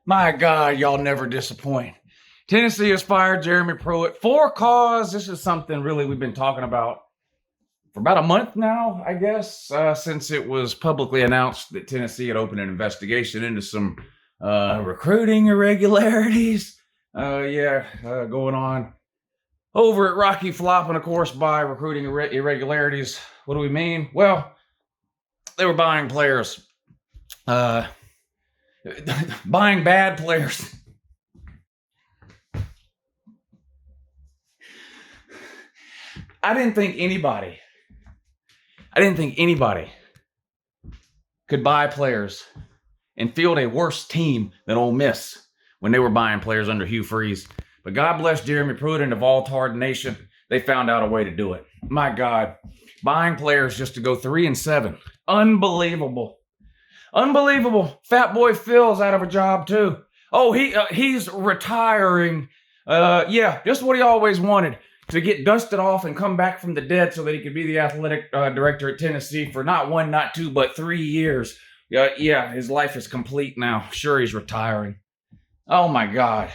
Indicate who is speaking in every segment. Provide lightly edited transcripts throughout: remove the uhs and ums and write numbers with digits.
Speaker 1: My God, y'all never disappoint. Tennessee has fired Jeremy Pruitt for cause. This is something really we've been talking about for about a month now, I guess, since it was publicly announced that Tennessee had opened an investigation into some recruiting irregularities. Going on over at Rocky Flop, and of course, by recruiting irregularities, what do we mean? Well, they were buying players. Buying bad players. I didn't think anybody could buy players and field a worse team than Ole Miss when they were buying players under Hugh Freeze. But God bless Jeremy Pruitt and the Voltard Nation. They found out a way to do it. My God, buying players just to go 3-7. Unbelievable. Unbelievable. Fat Boy Phil's out of a job too. Oh, he's retiring. Just what he always wanted, to get dusted off and come back from the dead so that he could be the athletic director at Tennessee for not 1, not 2, but 3 years. His life is complete now. Sure, he's retiring. Oh my God.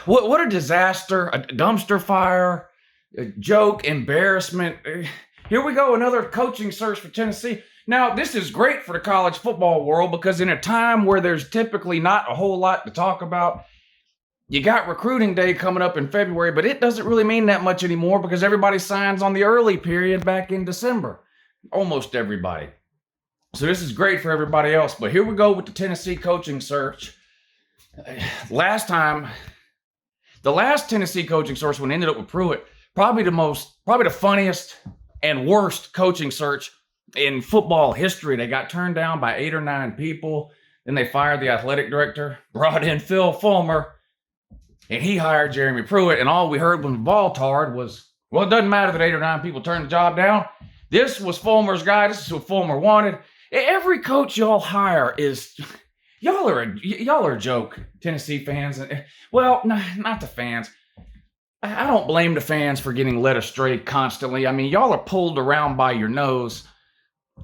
Speaker 1: What a disaster, a dumpster fire, a joke, embarrassment. Here we go, another coaching search for Tennessee. Now, this is great for the college football world because in a time where there's typically not a whole lot to talk about, you got recruiting day coming up in February, but it doesn't really mean that much anymore because everybody signs on the early period back in December. Almost everybody. So this is great for everybody else, but here we go with the Tennessee coaching search. The last Tennessee coaching search when it ended up with Pruitt, probably the funniest and worst coaching search in football history. They got turned down by 8 or 9 people. Then they fired the athletic director, brought in Phil Fulmer, and he hired Jeremy Pruitt. And all we heard from Voltard was, well, it doesn't matter that 8 or 9 people turned the job down. This was Fulmer's guy. This is what Fulmer wanted. Every coach y'all hire is, y'all are a joke, Tennessee fans. Well, not the fans. I don't blame the fans for getting led astray constantly. I mean, y'all are pulled around by your nose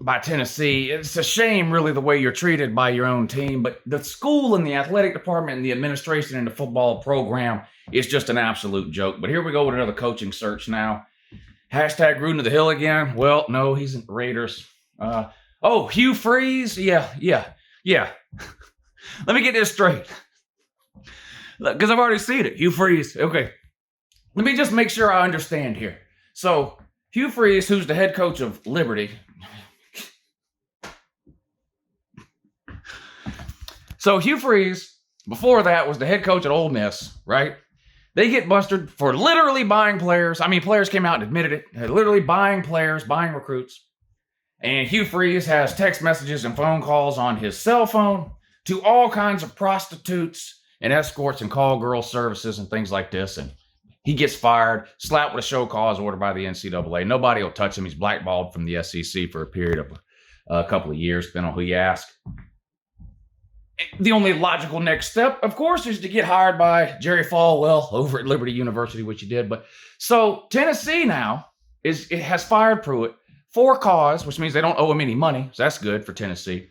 Speaker 1: by Tennessee. It's a shame, really, the way you're treated by your own team. But the school and the athletic department and the administration and the football program is just an absolute joke. But here we go with another coaching search now. Hashtag rooting to the hill again. Well, no, he's in the Raiders. Hugh Freeze? Yeah. Let me get this straight. Because I've already seen it. Hugh Freeze. Okay. Let me just make sure I understand here. So Hugh Freeze, who's the head coach of Liberty. So Hugh Freeze, before that, was the head coach at Ole Miss, right? They get busted for literally buying players. I mean, players came out and admitted it. They're literally buying players, buying recruits. And Hugh Freeze has text messages and phone calls on his cell phone to all kinds of prostitutes and escorts and call girl services and things like this. And he gets fired, slapped with a show cause order by the NCAA. Nobody will touch him. He's blackballed from the SEC for a period of a couple of years, depending on who you ask. The only logical next step, of course, is to get hired by Jerry Falwell over at Liberty University, which he did. But so Tennessee now has fired Pruitt for cause, which means they don't owe him any money. So that's good for Tennessee.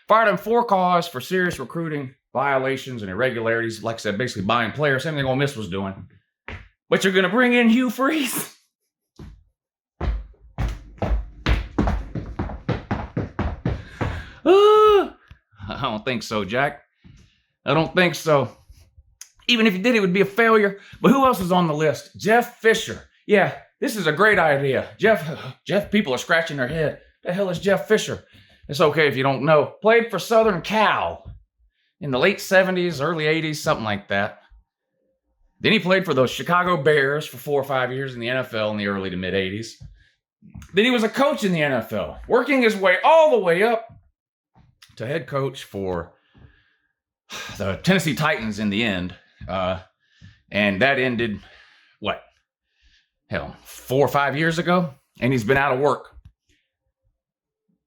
Speaker 1: Fired him for cause for serious recruiting violations and irregularities. Like I said, basically buying players, same thing Ole Miss was doing. But you're going to bring in Hugh Freeze? I don't think so, Jack. I don't think so. Even if you did, it would be a failure. But who else is on the list? Jeff Fisher. Yeah, this is a great idea. Jeff, people are scratching their head. The hell is Jeff Fisher? It's okay if you don't know. Played for Southern Cal in the late 70s, early 80s, something like that. Then he played for those Chicago Bears for 4 or 5 years in the NFL in the early to mid 80s. Then he was a coach in the NFL, working his way all the way up to head coach for the Tennessee Titans in the end. And that ended, 4 or 5 years ago? And he's been out of work.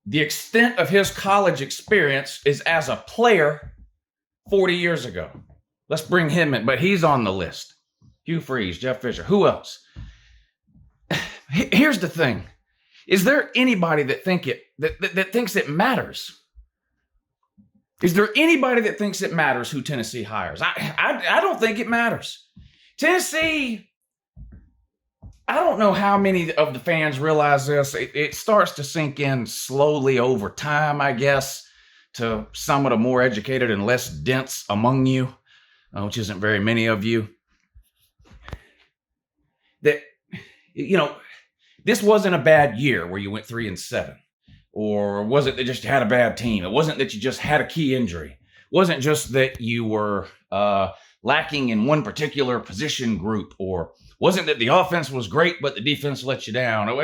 Speaker 1: The extent of his college experience is as a player 40 years ago. Let's bring him in, but he's on the list. Hugh Freeze, Jeff Fisher, who else? Here's the thing. Is there anybody that thinks it matters? Is there anybody that thinks it matters who Tennessee hires? I don't think it matters. Tennessee, I don't know how many of the fans realize this. It starts to sink in slowly over time, I guess, to some of the more educated and less dense among you, which isn't very many of you. That, this wasn't a bad year where you went 3-7. Or was it that just you had a bad team? It wasn't that you just had a key injury. It wasn't just that you were lacking in one particular position group. Or wasn't that the offense was great, but the defense let you down.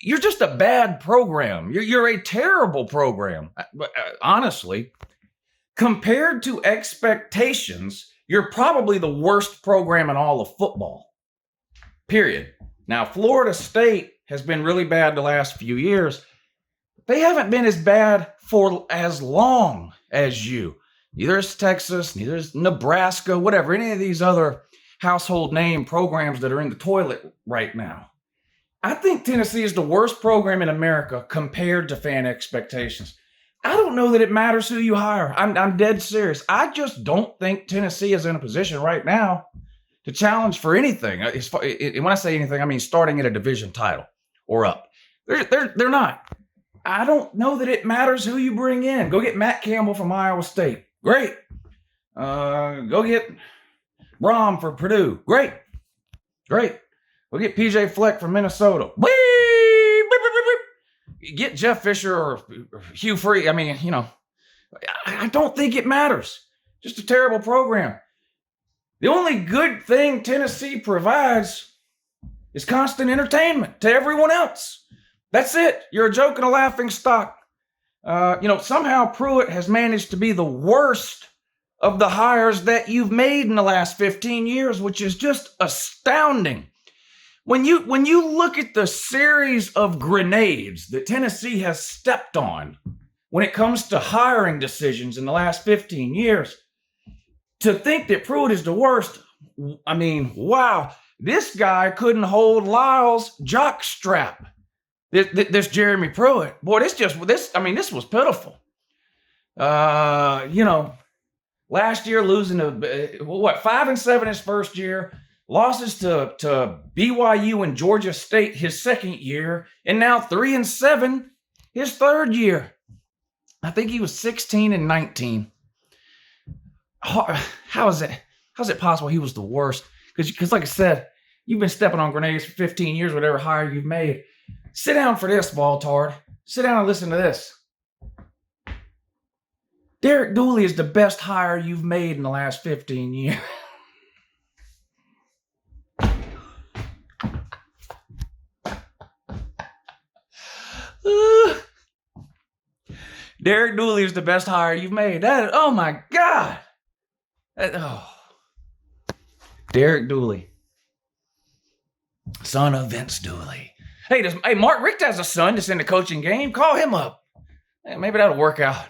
Speaker 1: You're just a bad program. You're a terrible program. But honestly, compared to expectations, you're probably the worst program in all of football. Period. Now, Florida State has been really bad the last few years. They haven't been as bad for as long as you. Neither is Texas, neither is Nebraska, whatever, any of these other household name programs that are in the toilet right now. I think Tennessee is the worst program in America compared to fan expectations. I don't know that it matters who you hire. I'm dead serious. I just don't think Tennessee is in a position right now to challenge for anything. When I say anything, I mean starting at a division title or up. They're not. I don't know that it matters who you bring in. Go get Matt Campbell from Iowa State. Great. Go get Brom for Purdue. Great. Go get PJ Fleck from Minnesota. Get Jeff Fisher or Hugh Freeze. I don't think it matters. Just a terrible program. The only good thing Tennessee provides is constant entertainment to everyone else. That's it. You're a joke and a laughing stock. Somehow Pruitt has managed to be the worst of the hires that you've made in the last 15 years, which is just astounding. When you look at the series of grenades that Tennessee has stepped on when it comes to hiring decisions in the last 15 years, to think that Pruitt is the worst, wow. This guy couldn't hold Lyle's jockstrap. This Jeremy Pruitt, boy, this was pitiful. Last year losing to 5-7 his first year, losses to BYU and Georgia State his second year, and now 3-7 his third year. I think he was 16-19. How is it possible he was the worst? Because like I said, You've been stepping on grenades for 15 years, whatever hire you've made. Sit down for this, Baltard. Sit down and listen to this. Derek Dooley is the best hire you've made in the last 15 years. Derek Dooley is the best hire you've made. Oh my God. Derek Dooley, son of Vince Dooley. Hey, Mark Richt has a son that's in the coaching game. Call him up. Hey, maybe that'll work out.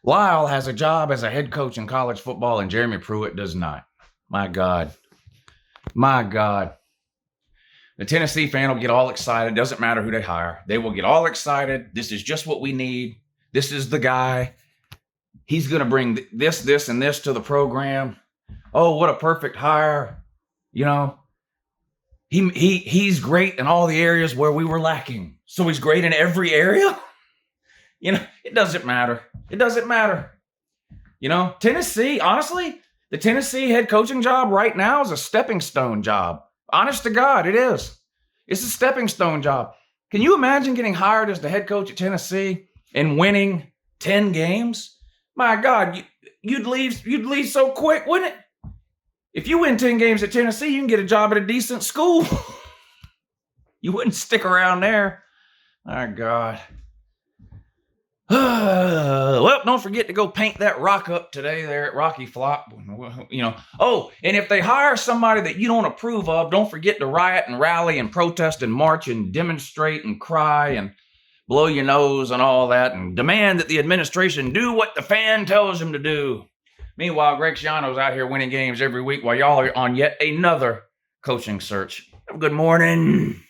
Speaker 1: Lyle has a job as a head coach in college football, and Jeremy Pruitt does not. My God. My God. The Tennessee fan will get all excited. Doesn't matter who they hire. They will get all excited. This is just what we need. This is the guy. He's going to bring this, and this to the program. Oh, what a perfect hire. You know, he's great in all the areas where we were lacking. So he's great in every area? You know, it doesn't matter. It doesn't matter. You know, Tennessee, honestly, the Tennessee head coaching job right now is a stepping stone job. Honest to God, it is. It's a stepping stone job. Can you imagine getting hired as the head coach at Tennessee and winning 10 games? My God, you'd leave so quick, wouldn't it? If you win 10 games at Tennessee, you can get a job at a decent school. You wouldn't stick around there. My God. Well, don't forget to go paint that rock up today there at Rocky Flop. You know. Oh, and if they hire somebody that you don't approve of, don't forget to riot and rally and protest and march and demonstrate and cry and blow your nose and all that and demand that the administration do what the fan tells them to do. Meanwhile, Greg Schiano's out here winning games every week while y'all are on yet another coaching search. Have a good morning.